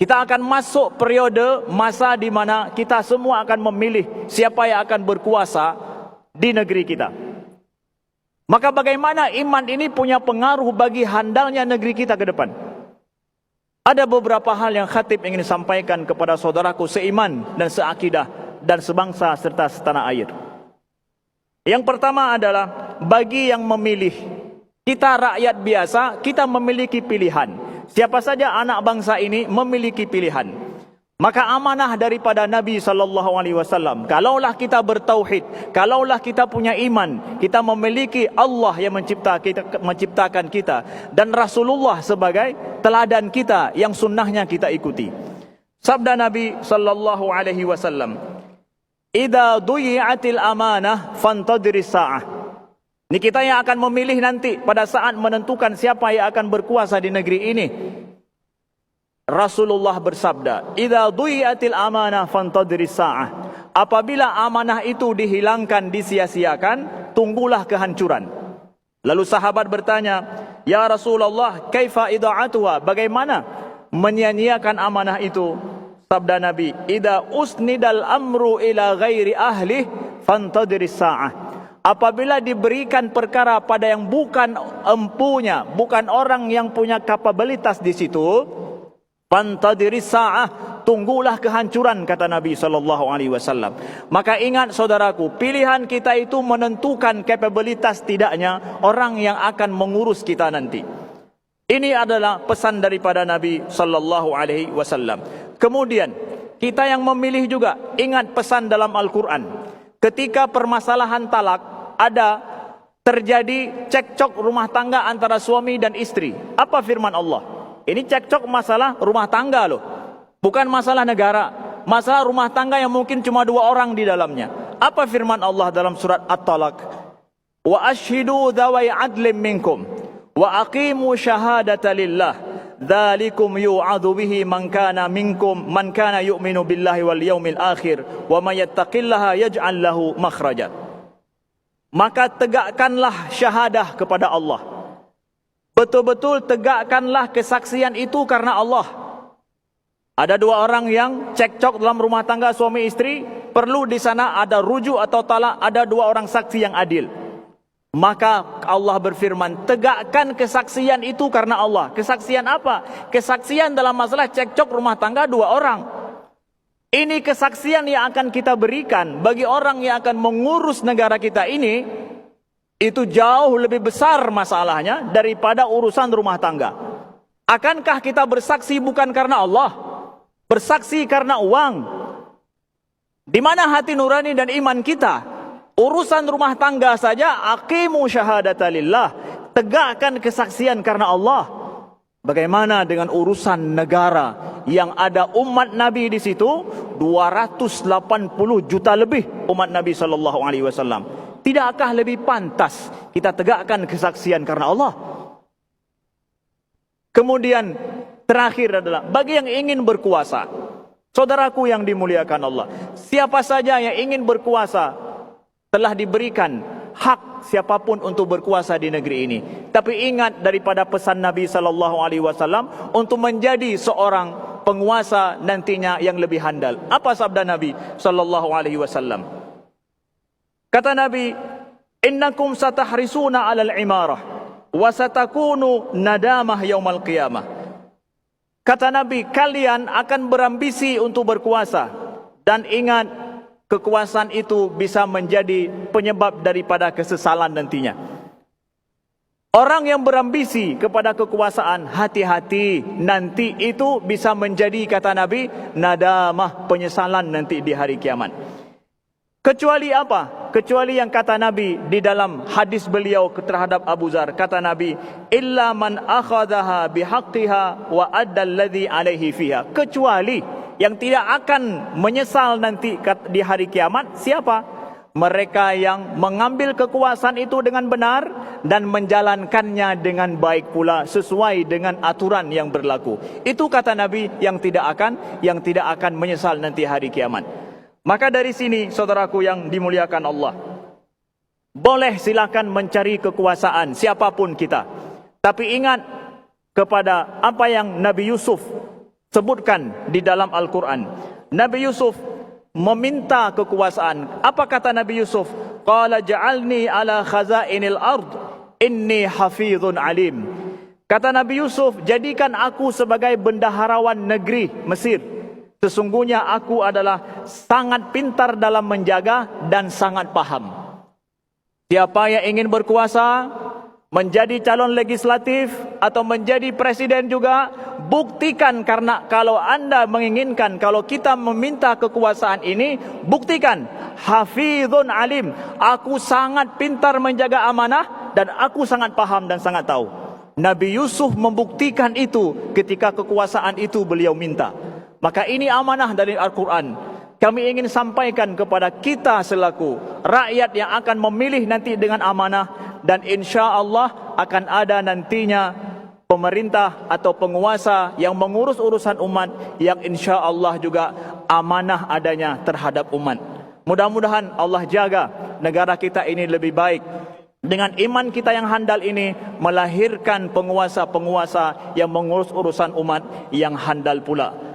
Kita akan masuk periode masa di mana kita semua akan memilih siapa yang akan berkuasa di negeri kita. Maka bagaimana iman ini punya pengaruh bagi handalnya negeri kita ke depan? Ada beberapa hal yang khatib ingin sampaikan kepada saudaraku seiman dan seakidah dan sebangsa serta setanah air. Yang pertama adalah bagi yang memilih, kita rakyat biasa, kita memiliki pilihan. Siapa saja anak bangsa ini memiliki pilihan. Maka amanah daripada Nabi SAW, kalaulah kita bertauhid, kalaulah kita punya iman, kita memiliki Allah yang menciptakan kita, dan Rasulullah sebagai teladan kita yang sunnahnya kita ikuti. Sabda Nabi SAW, "Idza duyi'atil amanah fantadhiris sa'ah." Ini kita yang akan memilih nanti pada saat menentukan siapa yang akan berkuasa di negeri ini. Rasulullah bersabda, "Idza duyi'atil amanah fantadhiris sa'ah." Apabila amanah itu dihilangkan, disia-siakan, tunggulah kehancuran. Lalu sahabat bertanya, "Ya Rasulullah, kaifa ida'atuha?" Bagaimana menyia-nyiakan amanah itu? Sabda Nabi, "Idza usnidal amru ila ghairi ahli fantadhiris sa'ah." Apabila diberikan perkara pada yang bukan empunya, bukan orang yang punya kapabilitas di situ, fantadhiris sa'ah, tunggulah kehancuran, kata Nabi SAW. Maka ingat saudaraku, pilihan kita itu menentukan kapabilitas tidaknya orang yang akan mengurus kita nanti. Ini adalah pesan daripada Nabi SAW. Kemudian kita yang memilih juga ingat pesan dalam Al-Quran. Ketika permasalahan talak, ada terjadi cekcok rumah tangga antara suami dan istri. Apa firman Allah? Ini cekcok masalah rumah tangga loh. Bukan masalah negara. Masalah rumah tangga yang mungkin cuma 2 orang di dalamnya. Apa firman Allah dalam surat At-Talaq? "Wa ashhidu dhawai adlim minkum wa aqimu syahadata lillah. Dzalikum yu'adzu bihi man kana yu'minu billahi wal yaumil akhir wa may yattaqillaha yaj'al lahu makhraja." Maka tegakkanlah syahadah kepada Allah. Betul-betul tegakkanlah kesaksian itu karena Allah. Ada 2 orang yang cekcok dalam rumah tangga suami istri, perlu di sana ada rujuk atau talak, ada 2 orang saksi yang adil. Maka Allah berfirman, tegakkan kesaksian itu karena Allah. Kesaksian apa? Kesaksian dalam masalah cekcok rumah tangga 2 orang. Ini kesaksian yang akan kita berikan bagi orang yang akan mengurus negara kita ini. Itu jauh lebih besar masalahnya daripada urusan rumah tangga. Akankah kita bersaksi bukan karena Allah? Bersaksi karena uang? Di mana hati nurani dan iman kita? Urusan rumah tangga saja, aqimu syahadata lillah, tegakkan kesaksian karena Allah. Bagaimana dengan urusan negara yang ada umat Nabi di situ 280 juta lebih umat Nabi SAW? Tidakkah lebih pantas kita tegakkan kesaksian karena Allah? Kemudian terakhir adalah bagi yang ingin berkuasa. Saudaraku yang dimuliakan Allah, siapa saja yang ingin berkuasa telah diberikan hak siapapun untuk berkuasa di negeri ini. Tapi ingat daripada pesan Nabi SAW untuk menjadi seorang penguasa nantinya yang lebih handal. Apa sabda Nabi SAW? Kata Nabi, "Innakum satahrisuna 'alal imarah wa satakunu nadamah yaumal qiyamah." Kata Nabi, kalian akan berambisi untuk berkuasa, dan ingat, kekuasaan itu bisa menjadi penyebab daripada kesesalan nantinya. Orang yang berambisi kepada kekuasaan, hati-hati, nanti itu bisa menjadi, kata Nabi, nadamah, penyesalan nanti di hari kiamat. Kecuali apa? Kecuali yang kata Nabi di dalam hadis beliau terhadap Abu Dzar, kata Nabi, "Illa man akhadhaha bihaqqiha wa adda alladhi alaihi fiha." Kecuali yang tidak akan menyesal nanti di hari kiamat, siapa? Mereka yang mengambil kekuasaan itu dengan benar dan menjalankannya dengan baik pula sesuai dengan aturan yang berlaku. Itu kata Nabi yang tidak akan menyesal nanti hari kiamat. Maka dari sini saudaraku yang dimuliakan Allah, boleh silakan mencari kekuasaan siapapun kita, tapi ingat kepada apa yang Nabi Yusuf sebutkan di dalam Al-Quran. Nabi Yusuf meminta kekuasaan. Apa kata Nabi Yusuf? Qala ja'alni ala khazainil ard inni hafizun alim. Kata Nabi Yusuf, jadikan aku sebagai bendaharawan negeri Mesir. Sesungguhnya aku adalah sangat pintar dalam menjaga dan sangat paham. Siapa yang ingin berkuasa, menjadi calon legislatif atau menjadi presiden juga, buktikan. Karena kalau anda menginginkan, kalau kita meminta kekuasaan ini, buktikan. Hafizun alim, aku sangat pintar menjaga amanah dan aku sangat paham dan sangat tahu. Nabi Yusuf membuktikan itu ketika kekuasaan itu beliau minta. Maka ini amanah dari Al-Quran. Kami ingin sampaikan kepada kita selaku rakyat yang akan memilih nanti dengan amanah. Dan insya Allah akan ada nantinya pemerintah atau penguasa yang mengurus urusan umat, yang insya Allah juga amanah adanya terhadap umat. Mudah-mudahan Allah jaga negara kita ini lebih baik. Dengan iman kita yang handal ini, melahirkan penguasa-penguasa yang mengurus urusan umat yang handal pula.